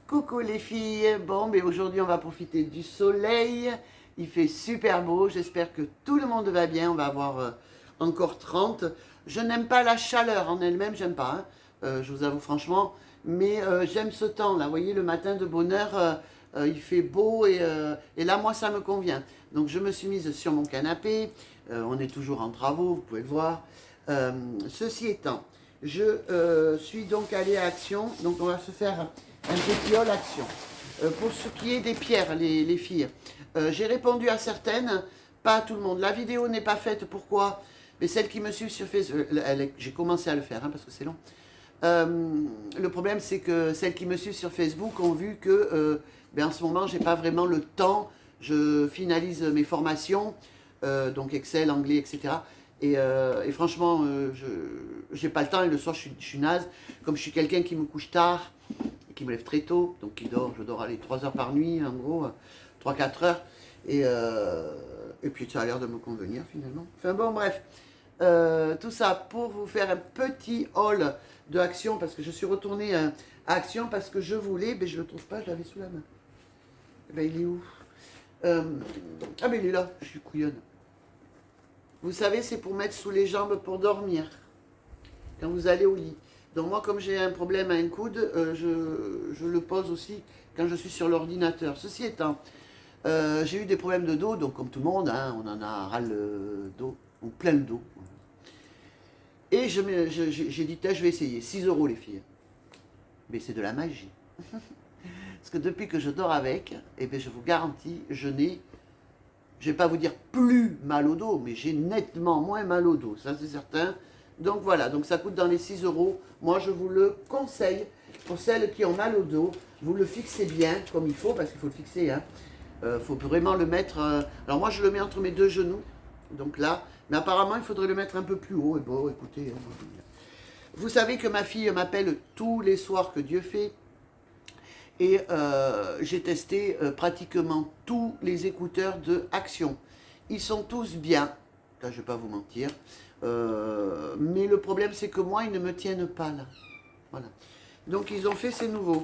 Coucou les filles, bon mais aujourd'hui on va profiter du soleil, il fait super beau, j'espère que tout le monde va bien, on va avoir encore 30. Je n'aime pas la chaleur en elle-même, j'aime pas, hein, je vous avoue franchement, mais j'aime ce temps là, vous voyez le matin de bonne heure, il fait beau et là moi ça me convient. Donc je me suis mise sur mon canapé, on est toujours en travaux, vous pouvez le voir. Ceci étant, je suis donc allée à Action, donc on va se faire un petit haul Action. Pour ce qui est des pierres, les filles, j'ai répondu à certaines, pas à tout le monde. La vidéo n'est pas faite, pourquoi? Mais celles qui me suivent sur Facebook, j'ai commencé à le faire, hein, parce que c'est long. Le problème, c'est que celles qui me suivent sur Facebook ont vu que en ce moment, j'ai pas vraiment le temps. Je finalise mes formations, donc Excel, anglais, etc. Et franchement, je n'ai pas le temps et le soir, je suis naze. Comme je suis quelqu'un qui me couche tard, qui me lève très tôt, donc je dors aller 3 heures par nuit, en gros, 3-4 heures. Et puis ça a l'air de me convenir finalement. Enfin bon, bref. Tout ça pour vous faire un petit haul de Action, parce que je suis retournée à Action parce que je voulais, mais je ne le trouve pas, je l'avais sous la main. Eh ben, il est où? Ah mais il est là, je suis couillonne. Vous savez, c'est pour mettre sous les jambes pour dormir, quand vous allez au lit. Donc moi, comme j'ai un problème à un coude, je le pose aussi quand je suis sur l'ordinateur. Ceci étant, j'ai eu des problèmes de dos, donc comme tout le monde, hein, on en a ras le dos, ou plein le dos. Et j'ai dit, je vais essayer. 6 € les filles. Mais c'est de la magie. Parce que depuis que je dors avec, eh bien, je vous garantis, je ne vais pas vous dire plus mal au dos, mais j'ai nettement moins mal au dos, ça c'est certain. Donc voilà, donc ça coûte dans les 6 €. Moi je vous le conseille, pour celles qui ont mal au dos, vous le fixez bien comme il faut, parce qu'il faut le fixer, hein. Faut vraiment le mettre, alors moi je le mets entre mes deux genoux, donc là, mais apparemment il faudrait le mettre un peu plus haut, et bon écoutez, vous savez que ma fille m'appelle tous les soirs que Dieu fait, et j'ai testé pratiquement tous les écouteurs de Action. Ils sont tous bien, là je ne vais pas vous mentir, mais le problème c'est que moi ils ne me tiennent pas là. Voilà. Donc ils ont fait ces nouveaux.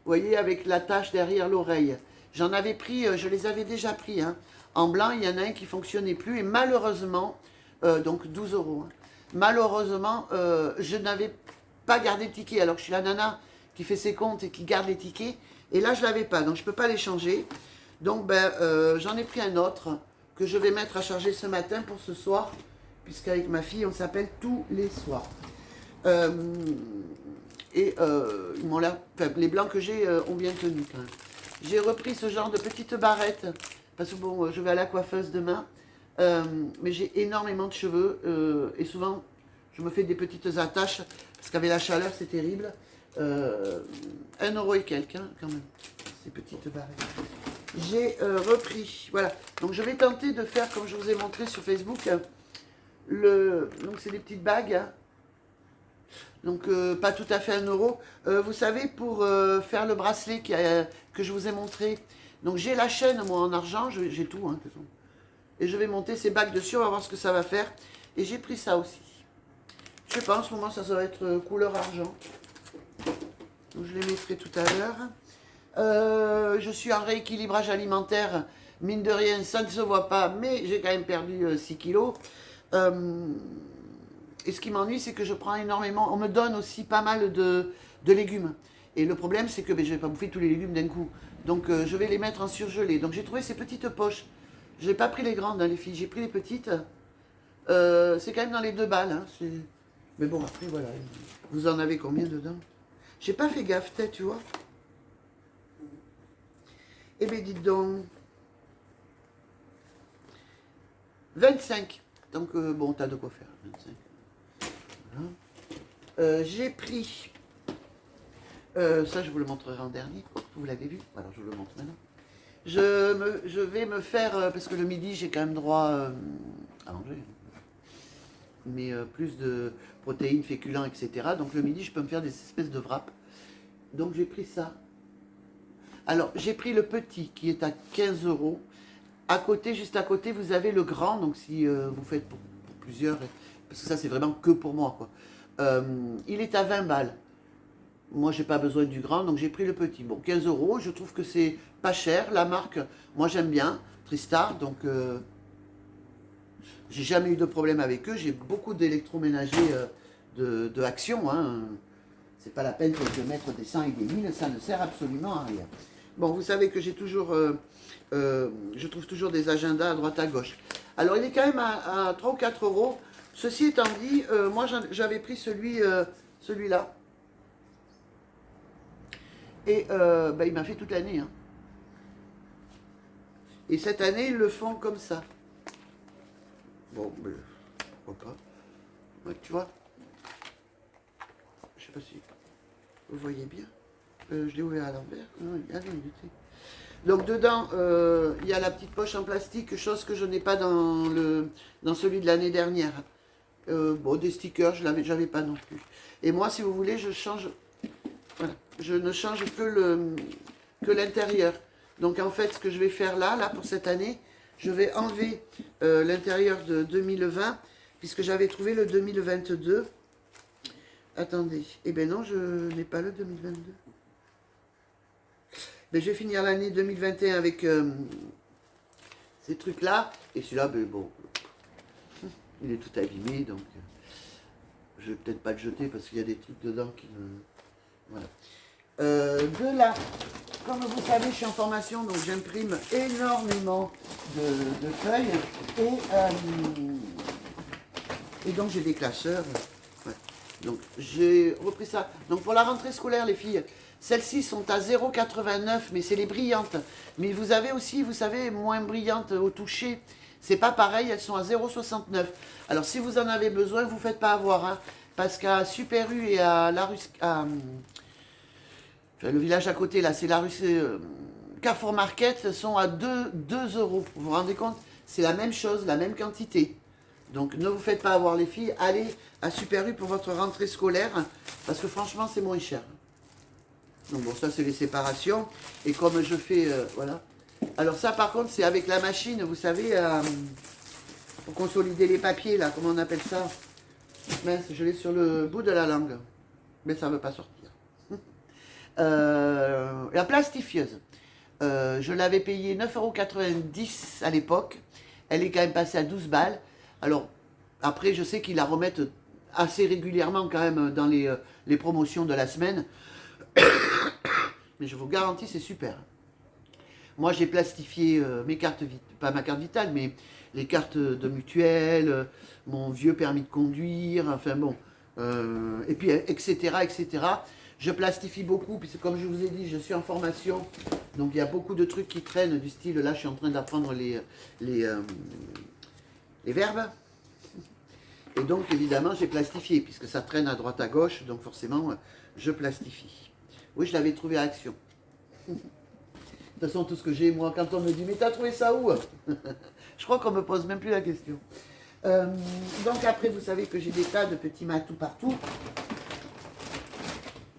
Vous voyez, avec la tache derrière l'oreille. J'en avais pris, je les avais déjà pris, hein. En blanc, il y en a un qui ne fonctionnait plus, et malheureusement, donc 12 €, hein. Malheureusement, je n'avais pas gardé le ticket, alors que je suis la nana qui fait ses comptes et qui garde les tickets, et là je ne l'avais pas, donc je ne peux pas les changer. Donc j'en ai pris un autre que je vais mettre à charger ce matin pour ce soir, puisqu'avec ma fille on s'appelle tous les soirs. Ils m'ont l'air, enfin, les blancs que j'ai ont bien tenu quand même. J'ai repris ce genre de petite barrette, parce que bon, je vais à la coiffeuse demain, mais j'ai énormément de cheveux, et souvent je me fais des petites attaches, parce qu'avec la chaleur c'est terrible. 1 € et quelques, hein, quand même, ces petites barrettes. J'ai repris, voilà, donc je vais tenter de faire comme je vous ai montré sur Facebook, donc c'est des petites bagues, hein. Donc pas tout à fait 1 €. Vous savez, pour faire le bracelet que je vous ai montré, donc j'ai la chaîne moi en argent, j'ai tout, hein, de toute façon. Et je vais monter ces bagues dessus, on va voir ce que ça va faire. Et j'ai pris ça aussi. Je sais pas, en ce moment ça va être couleur argent. Donc je les mettrai tout à l'heure. Je suis en rééquilibrage alimentaire, mine de rien, ça ne se voit pas, mais j'ai quand même perdu 6 kilos. Et ce qui m'ennuie, c'est que je prends énormément, on me donne aussi pas mal de légumes. Et le problème, c'est que je ne vais pas bouffer tous les légumes d'un coup. Donc je vais les mettre en surgelé. Donc j'ai trouvé ces petites poches. Je n'ai pas pris les grandes, hein, les filles, j'ai pris les petites. C'est quand même dans les 2 balles. Hein, mais bon, après, voilà. Vous en avez combien dedans? J'ai pas fait gaffe, peut-être, tu vois. Eh bien, dites donc. 25. Donc, bon, t'as de quoi faire. 25. Voilà. J'ai pris. Ça, je vous le montrerai en dernier. Vous l'avez vu? Alors, je vous le montre maintenant. Je vais me faire. Parce que le midi, j'ai quand même droit à manger. Mais plus de protéines, féculents, etc. Donc, le midi, je peux me faire des espèces de wraps. Donc, j'ai pris ça. Alors, j'ai pris le petit qui est à 15 €. À côté, juste à côté, vous avez le grand. Donc, si vous faites pour plusieurs, parce que ça, c'est vraiment que pour moi, quoi. Il est à 20 balles. Moi, j'ai pas besoin du grand, donc j'ai pris le petit. Bon, 15 euros, je trouve que c'est pas cher. La marque, moi j'aime bien, Tristar, donc j'ai jamais eu de problème avec eux. J'ai beaucoup d'électroménagers de Action. Hein. C'est pas la peine de mettre des 100 et des 1000, ça ne sert absolument à rien. Bon, vous savez que j'ai toujours, je trouve toujours des agendas à droite à gauche. Alors, il est quand même à 3 ou 4 euros. Ceci étant dit, moi j'avais pris celui-là. Et il m'a fait toute l'année. Hein. Et cette année, ils le font comme ça. Bon, ben, pourquoi pas. Ouais, tu vois, je sais pas si vous voyez bien. Je l'ai ouvert à l'envers. Non, il était. Donc dedans, il y a la petite poche en plastique, chose que je n'ai pas dans celui de l'année dernière. Bon, des stickers, j'avais pas non plus. Et moi, si vous voulez, je change. Voilà, je ne change que l'intérieur. Donc en fait, ce que je vais faire là pour cette année, je vais enlever l'intérieur de 2020, puisque j'avais trouvé le 2022. Attendez, eh bien non, je n'ai pas le 2022. Mais je vais finir l'année 2021 avec ces trucs-là. Et celui-là, ben bon, il est tout abîmé, donc je vais peut-être pas le jeter parce qu'il y a des trucs dedans qui me... Voilà. De là, comme vous savez, je suis en formation, donc j'imprime énormément de feuilles. Et donc j'ai des classeurs. Ouais. Donc j'ai repris ça. Donc pour la rentrée scolaire, les filles, celles-ci sont à 0,89, mais c'est les brillantes. Mais vous avez aussi, vous savez, moins brillantes au toucher. C'est pas pareil, elles sont à 0,69. Alors si vous en avez besoin, vous ne faites pas avoir. Hein, parce qu'à Super U et à la rue... le village à côté, là, c'est la rue Carrefour Market, sont à 2 euros. Vous vous rendez compte? C'est la même chose, la même quantité. Donc ne vous faites pas avoir les filles, allez à Super U pour votre rentrée scolaire, parce que franchement c'est moins cher. Donc bon, ça c'est les séparations, et comme je fais, voilà. Alors ça par contre c'est avec la machine, vous savez, pour consolider les papiers là, comment on appelle ça? Mince, je l'ai sur le bout de la langue, mais ça ne veut pas sortir. La plastifieuse, je l'avais payée 9,90 € à l'époque, elle est quand même passée à 12 balles. Alors, après, je sais qu'ils la remettent assez régulièrement quand même dans les promotions de la semaine. Mais je vous garantis, c'est super. Moi, j'ai plastifié mes cartes, pas ma carte vitale, mais les cartes de mutuelle, mon vieux permis de conduire, enfin bon, et puis, etc., etc. Je plastifie beaucoup, puisque comme je vous ai dit, je suis en formation, donc il y a beaucoup de trucs qui traînent du style, là, je suis en train d'apprendre les verbes. Et donc, évidemment, j'ai plastifié, puisque ça traîne à droite à gauche, donc forcément, je plastifie. Oui, je l'avais trouvé à Action. De toute façon, tout ce que j'ai, moi, quand on me dit, mais t'as trouvé ça où? Je crois qu'on me pose même plus la question. Donc après, vous savez que j'ai des tas de petits matous partout.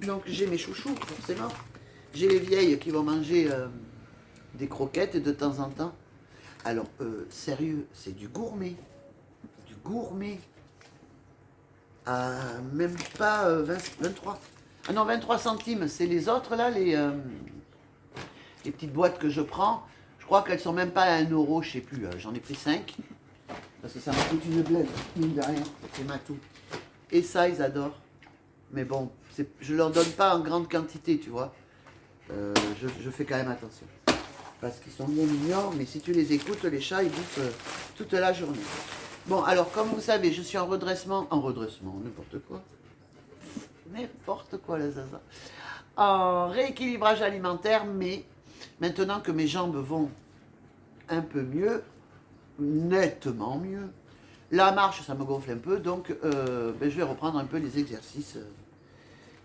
Donc j'ai mes chouchous, forcément. J'ai les vieilles qui vont manger des croquettes de temps en temps. Alors, sérieux, c'est du gourmet. Du gourmet. Même pas 23. Ah non, 23 centimes. C'est les autres, là, les petites boîtes que je prends. Je crois qu'elles sont même pas à 1 €, je sais plus. J'en ai pris 5. Parce que ça me coûte une bled, mine de rien. C'est matou. Et ça, ils adorent. Mais bon, je leur donne pas en grande quantité, tu vois. Je fais quand même attention. Parce qu'ils sont bien mignons, mais si tu les écoutes, les chats, ils bouffent toute la journée. Bon, alors, comme vous savez, je suis en redressement, n'importe quoi. N'importe quoi, la zaza. En rééquilibrage alimentaire, mais maintenant que mes jambes vont un peu mieux, nettement mieux, la marche, ça me gonfle un peu, donc je vais reprendre un peu les exercices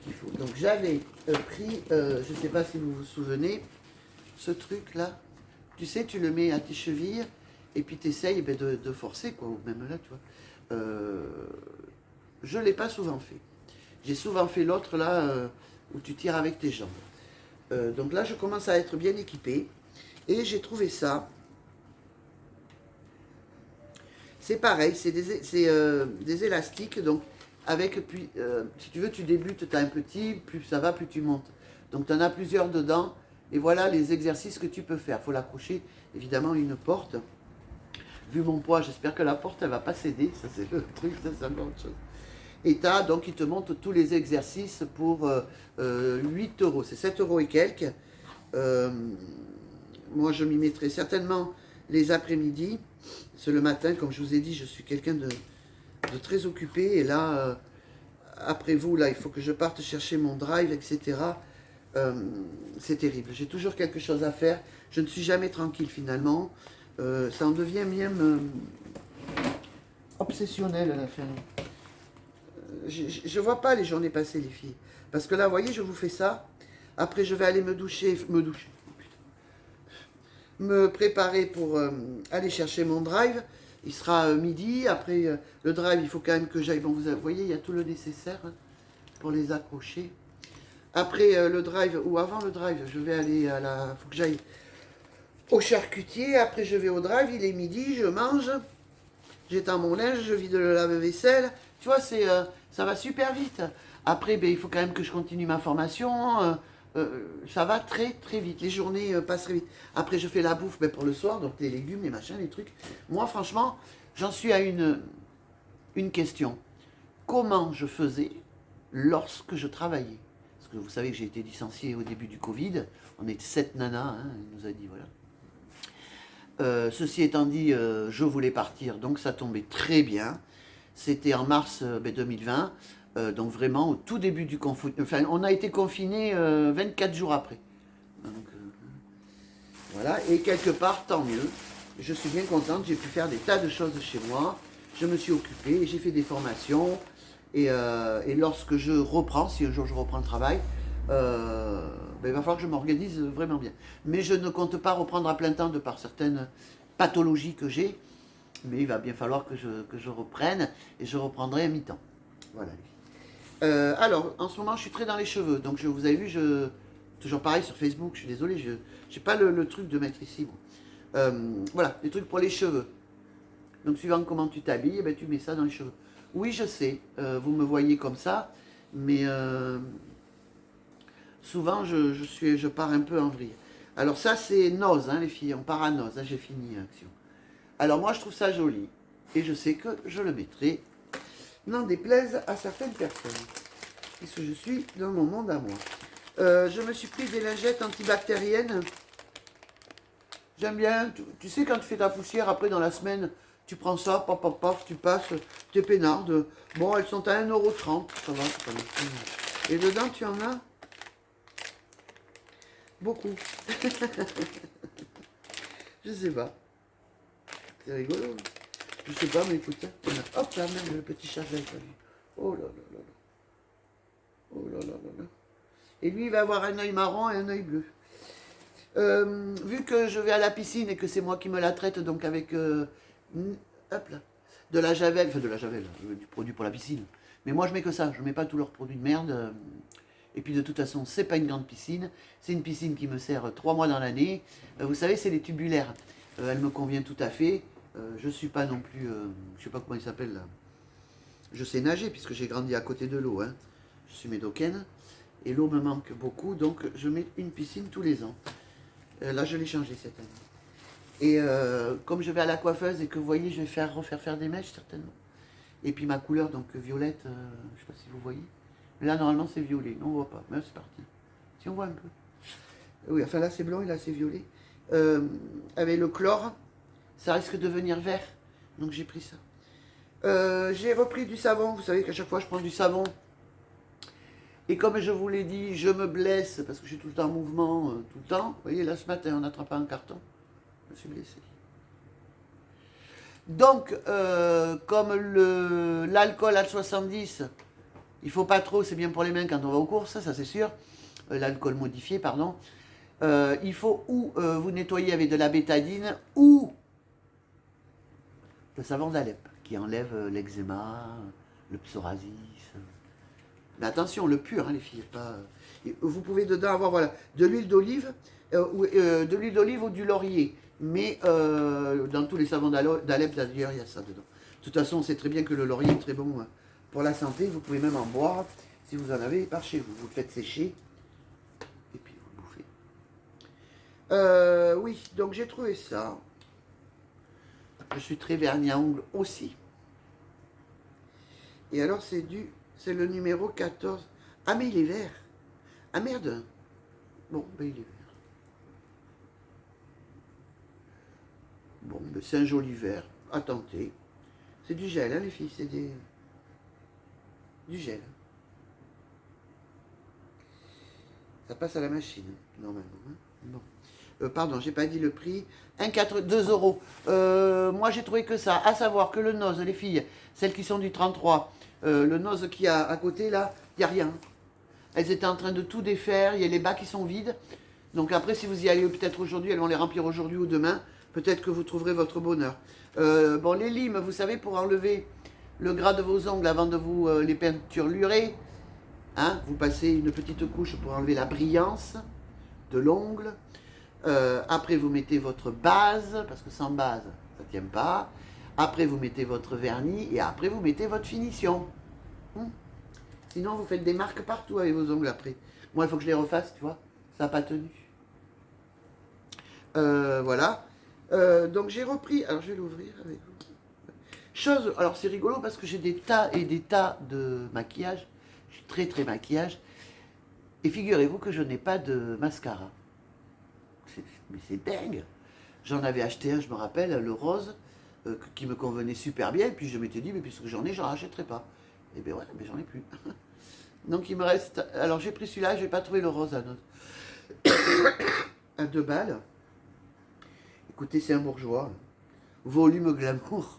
qu'il faut. Donc j'avais pris, je ne sais pas si vous vous souvenez, ce truc-là. Tu sais, tu le mets à tes chevilles et puis tu essayes de forcer, quoi, ou même là, tu vois. Je ne l'ai pas souvent fait. J'ai souvent fait l'autre, là, où tu tires avec tes jambes. Donc là, je commence à être bien équipée. Et j'ai trouvé ça. C'est pareil, c'est des élastiques, donc avec, puis, si tu veux, tu débutes, tu as un petit, plus ça va, plus tu montes. Donc tu en as plusieurs dedans, et voilà les exercices que tu peux faire. Il faut l'accrocher, évidemment, à une porte. Vu mon poids, j'espère que la porte, elle va pas céder, ça c'est le truc, ça c'est encore autre chose. Et tu as, donc, il te montre tous les exercices pour 8 euros, c'est 7 euros et quelques. Moi, je m'y mettrai certainement les après-midi. C'est le matin, comme je vous ai dit, je suis quelqu'un de très occupé. Et là, après vous, là, il faut que je parte chercher mon drive, etc. C'est terrible. J'ai toujours quelque chose à faire. Je ne suis jamais tranquille, finalement. Ça en devient même obsessionnel à la fin. Je ne vois pas les journées passer, les filles. Parce que là, vous voyez, je vous fais ça. Après, je vais aller me doucher. Me préparer pour aller chercher mon drive. Il sera midi. Après, le drive, il faut quand même que j'aille. Bon, vous voyez, il y a tout le nécessaire hein, pour les accrocher. Après le drive, ou avant le drive, je vais aller à la... Il faut que j'aille au charcutier. Après, je vais au drive. Il est midi, je mange. J'étends mon linge, je vide le lave-vaisselle. Tu vois, ça va super vite. Après, ben, il faut quand même que je continue ma formation. Ça va très très vite. Les journées passent très vite. Après, je fais la bouffe ben, pour le soir, donc les légumes, les machins, les trucs. Moi, franchement, j'en suis à une question. Comment je faisais lorsque je travaillais? Parce que vous savez que j'ai été licencié au début du Covid. On était 7 nanas, hein, il nous a dit, voilà. Ceci étant dit, je voulais partir, donc ça tombait très bien. C'était en mars 2020, donc vraiment au tout début du confinement. Enfin, on a été confinés 24 jours après. Donc, voilà, et quelque part, tant mieux. Je suis bien contente, j'ai pu faire des tas de choses chez moi. Je me suis occupée, j'ai fait des formations. Et lorsque je reprends, si un jour je reprends le travail, ben, il va falloir que je m'organise vraiment bien. Mais je ne compte pas reprendre à plein temps de par certaines pathologies que j'ai. Mais il va bien falloir que je reprenne et je reprendrai à mi-temps. Voilà. Alors, en ce moment, je suis très dans les cheveux. Donc, vous avez vu, toujours pareil sur Facebook, je suis désolé, je n'ai pas le truc de mettre ici. Voilà, des trucs pour les cheveux. Donc, suivant comment tu t'habilles, eh ben, tu mets ça dans les cheveux. Oui, je sais, vous me voyez comme ça, mais souvent, je pars un peu en vrille. Alors ça, c'est Noz, hein, les filles, on part à Noz, hein, j'ai fini l'action. Alors moi, je trouve ça joli, et je sais que je le mettrai, n'en déplaise à certaines personnes, puisque je suis dans mon monde à moi. Je me suis pris des lingettes antibactériennes. J'aime bien, tu sais, quand tu fais ta poussière, après, dans la semaine, tu prends ça, paf, paf, paf, tu passes, t'es peinarde. Bon, elles sont à 1,30 €, ça va, c'est pas beaucoup. Et dedans, tu en as beaucoup. Je sais pas. C'est rigolo. Je sais pas, mais écoute, hop là, même le petit chat, oh là là là là. Oh là là là là. Et lui, il va avoir un œil marron et un œil bleu. Vu que je vais à la piscine et que c'est moi qui me la traite, donc avec hop là, de la javel, enfin de la javel, du produit pour la piscine. Mais moi, je mets que ça, je mets pas tous leurs produits de merde. Et puis de toute façon, c'est pas une grande piscine. C'est une piscine qui me sert 3 mois dans l'année. Vous savez, c'est les tubulaires. Elle me convient tout à fait. Je suis pas non plus, je sais pas comment il s'appelle là. Je sais nager puisque j'ai grandi à côté de l'eau. Hein. Je suis médocaine et l'eau me manque beaucoup, donc je mets une piscine tous les ans. Là, je l'ai changé cette année. Et comme je vais à la coiffeuse et que vous voyez, je vais refaire faire des mèches certainement. Et puis ma couleur, donc violette, je ne sais pas si vous voyez. Mais là, normalement, c'est violet. Non, on ne voit pas. Mais c'est parti. Si on voit un peu. Oui, enfin là, c'est blanc et là, c'est violet. Avec le chlore, ça risque de devenir vert. Donc j'ai pris ça. J'ai repris du savon. Vous savez qu'à chaque fois, je prends du savon. Et comme je vous l'ai dit, je me blesse parce que je suis tout le temps en mouvement, tout le temps. Vous voyez, là, ce matin, on attrape un carton. Je me suis blessé. Donc, comme l'alcool à 70, il faut pas trop, c'est bien pour les mains quand on va aux courses, ça c'est sûr. L'alcool modifié, pardon. Il faut ou vous nettoyer avec de la bétadine ou le savon d'Alep qui enlève l'eczéma, le psoriasis. Mais attention, le pur, hein, les filles. Pas, vous pouvez dedans avoir voilà, de l'huile d'olive ou du laurier. Mais dans tous les savons d'Alep, d'ailleurs, il y a ça dedans. De toute façon, on sait très bien que le laurier est très bon Pour la santé, vous pouvez même en boire si vous en avez par chez vous. Vous le faites sécher et puis vous le bouffez. Oui, donc j'ai trouvé ça. Je suis très vernis à ongles aussi. Et alors c'est le numéro 14. Ah mais il est vert. Ah merde. Bon, ben il est vert. Bon, ben c'est un joli vert. À tenter. C'est du gel, hein, les filles. C'est du gel. Ça passe à la machine, normalement. Hein. Bon. Pardon, j'ai pas dit le prix. 2 euros. Moi, j'ai trouvé que ça. À savoir que le nose, les filles, celles qui sont du 33, le nose qu'il y a à côté, là, il n'y a rien. Elles étaient en train de tout défaire. Il y a les bas qui sont vides. Donc après, si vous y allez peut-être aujourd'hui, elles vont les remplir aujourd'hui ou demain. Peut-être que vous trouverez votre bonheur. Bon, les limes, vous savez, pour enlever le gras de vos ongles avant de vous les peinturer, hein, vous passez une petite couche pour enlever la brillance de l'ongle. Après, vous mettez votre base, parce que sans base, ça ne tient pas. Après, vous mettez votre vernis et après, vous mettez votre finition. Sinon, vous faites des marques partout avec vos ongles après. Moi, il faut que je les refasse, tu vois. Ça n'a pas tenu. Voilà. Donc, j'ai repris. Alors, je vais l'ouvrir avec vous. Chose. Alors, c'est rigolo parce que j'ai des tas et des tas de maquillage. Je suis très, très maquillage. Et figurez-vous que je n'ai pas de mascara. Mais c'est dingue. J'en avais acheté un, je me rappelle, le rose, qui me convenait super bien. Et puis je m'étais dit, mais puisque j'en ai, j'en rachèterai pas. Et bien ouais, mais j'en ai plus. Donc il me reste. Alors j'ai pris celui-là, je n'ai pas trouvé le rose à 2 balles. Écoutez, c'est un bourgeois. Volume glamour.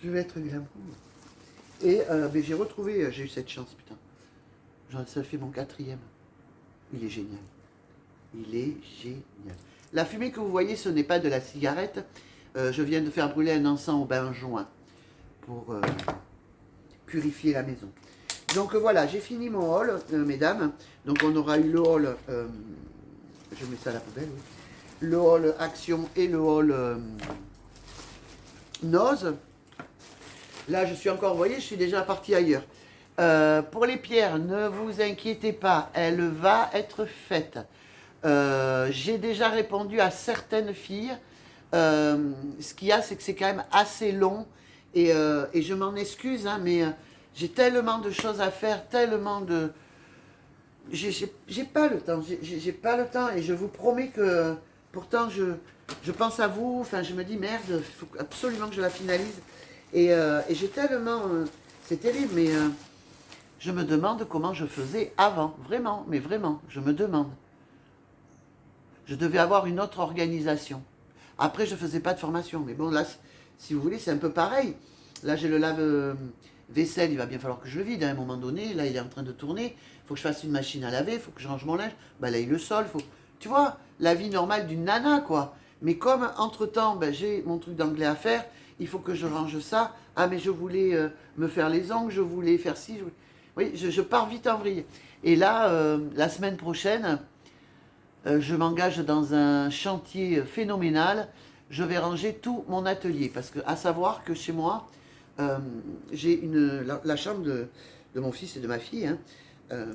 Je vais être glamour. Et ben, j'ai retrouvé, j'ai eu cette chance, putain. Ça fait mon 4e. Il est génial. Il est génial. La fumée que vous voyez, ce n'est pas de la cigarette. Je viens de faire brûler un encens au benjoin pour purifier la maison. Donc voilà, j'ai fini mon haul, mesdames. Donc on aura eu le haul, je mets ça à la poubelle, oui. Le haul Action et le haul Nose. Là, je suis encore, vous voyez, je suis déjà partie ailleurs. Pour les pierres, ne vous inquiétez pas, elle va être faite. J'ai déjà répondu à certaines filles. Ce qu'il y a, c'est que c'est quand même assez long. Et je m'en excuse, hein, mais j'ai tellement de choses à faire, tellement de... J'ai pas le temps, j'ai pas le temps. Et je vous promets que... Pourtant, je pense à vous. Enfin, je me dis, merde, il faut absolument que je la finalise. Et j'ai tellement... c'est terrible, mais... je me demande comment je faisais avant. Vraiment, mais vraiment, je me demande. Je devais avoir une autre organisation. Après, je ne faisais pas de formation. Mais bon, là, si vous voulez, c'est un peu pareil. Là, j'ai le lave-vaisselle. Il va bien falloir que je le vide à un moment donné. Là, il est en train de tourner. Il faut que je fasse une machine à laver. Il faut que je range mon linge. Bah, là, il le sol. Tu vois, la vie normale d'une nana, quoi. Mais comme, entre-temps, ben, j'ai mon truc d'anglais à faire, il faut que je range ça. Ah, mais je voulais me faire les ongles. Je voulais faire ci. Oui, je pars vite en vrille. Et là, la semaine prochaine... je m'engage dans un chantier phénoménal. Je vais ranger tout mon atelier. Parce que, à savoir que chez moi, j'ai la chambre de mon fils et de ma fille. Hein,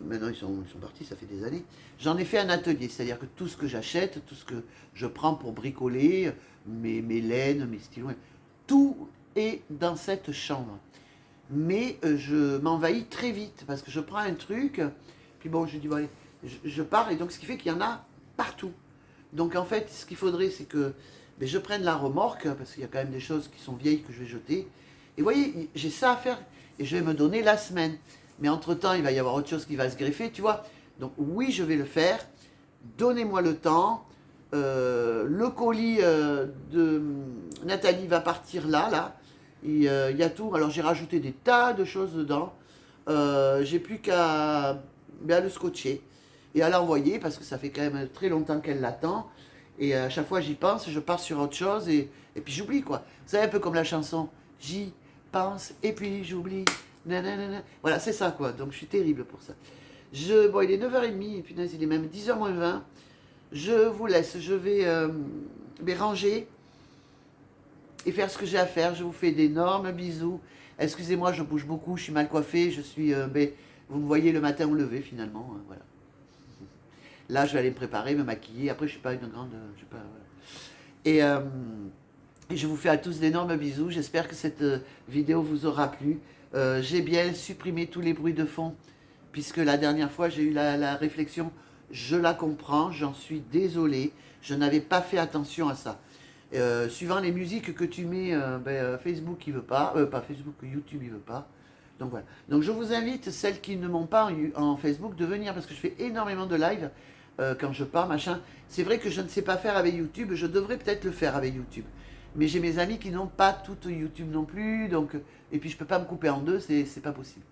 maintenant, ils sont partis, ça fait des années. J'en ai fait un atelier. C'est-à-dire que tout ce que j'achète, tout ce que je prends pour bricoler, mes laines, mes stylos, tout est dans cette chambre. Mais je m'envahis très vite. Parce que je prends un truc, puis bon, je dis, bon, allez, je pars. Et donc, ce qui fait qu'il y en a partout. Donc en fait, ce qu'il faudrait, c'est que je prenne la remorque, parce qu'il y a quand même des choses qui sont vieilles que je vais jeter. Et vous voyez, j'ai ça à faire, et je vais me donner la semaine. Mais entre-temps, il va y avoir autre chose qui va se greffer, tu vois. Donc oui, je vais le faire. Donnez-moi le temps. Le colis de Nathalie va partir là. Il y a tout. Alors j'ai rajouté des tas de choses dedans. J'ai plus qu'à le scotcher et à l'envoyer parce que ça fait quand même très longtemps qu'elle l'attend. Et à chaque fois j'y pense, je pars sur autre chose et puis j'oublie quoi. Vous savez, un peu comme la chanson J'y pense et puis j'oublie. Nanana. Voilà, c'est ça quoi. Donc je suis terrible pour ça. Bon, il est 9h30 et puis il est même 10h moins 20. Je vous laisse, je vais ranger et faire ce que j'ai à faire. Je vous fais d'énormes bisous. Excusez-moi, je bouge beaucoup, je suis mal coiffée, je suis... ben, vous me voyez le matin au lever finalement, voilà. Là, je vais aller me préparer, me maquiller. Après, je suis pas une grande... je sais pas, voilà. Et je vous fais à tous d'énormes bisous. J'espère que cette vidéo vous aura plu. J'ai bien supprimé tous les bruits de fond, puisque la dernière fois, j'ai eu la réflexion. Je la comprends, j'en suis désolé. Je n'avais pas fait attention à ça. Suivant les musiques que tu mets, Facebook, il veut pas Facebook, YouTube, il veut pas. Donc voilà. Donc je vous invite, celles qui ne m'ont pas en Facebook, de venir, parce que je fais énormément de live quand je pars, machin. C'est vrai que je ne sais pas faire avec YouTube, je devrais peut-être le faire avec YouTube. Mais j'ai mes amis qui n'ont pas tout YouTube non plus, donc, et puis je peux pas me couper en deux, c'est pas possible.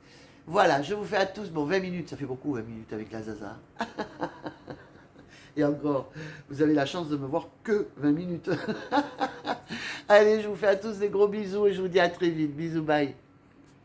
Voilà, je vous fais à tous, bon 20 minutes, ça fait beaucoup 20 minutes avec la Zaza. Et encore, vous avez la chance de me voir que 20 minutes. Allez, je vous fais à tous des gros bisous et je vous dis à très vite. Bisous, bye.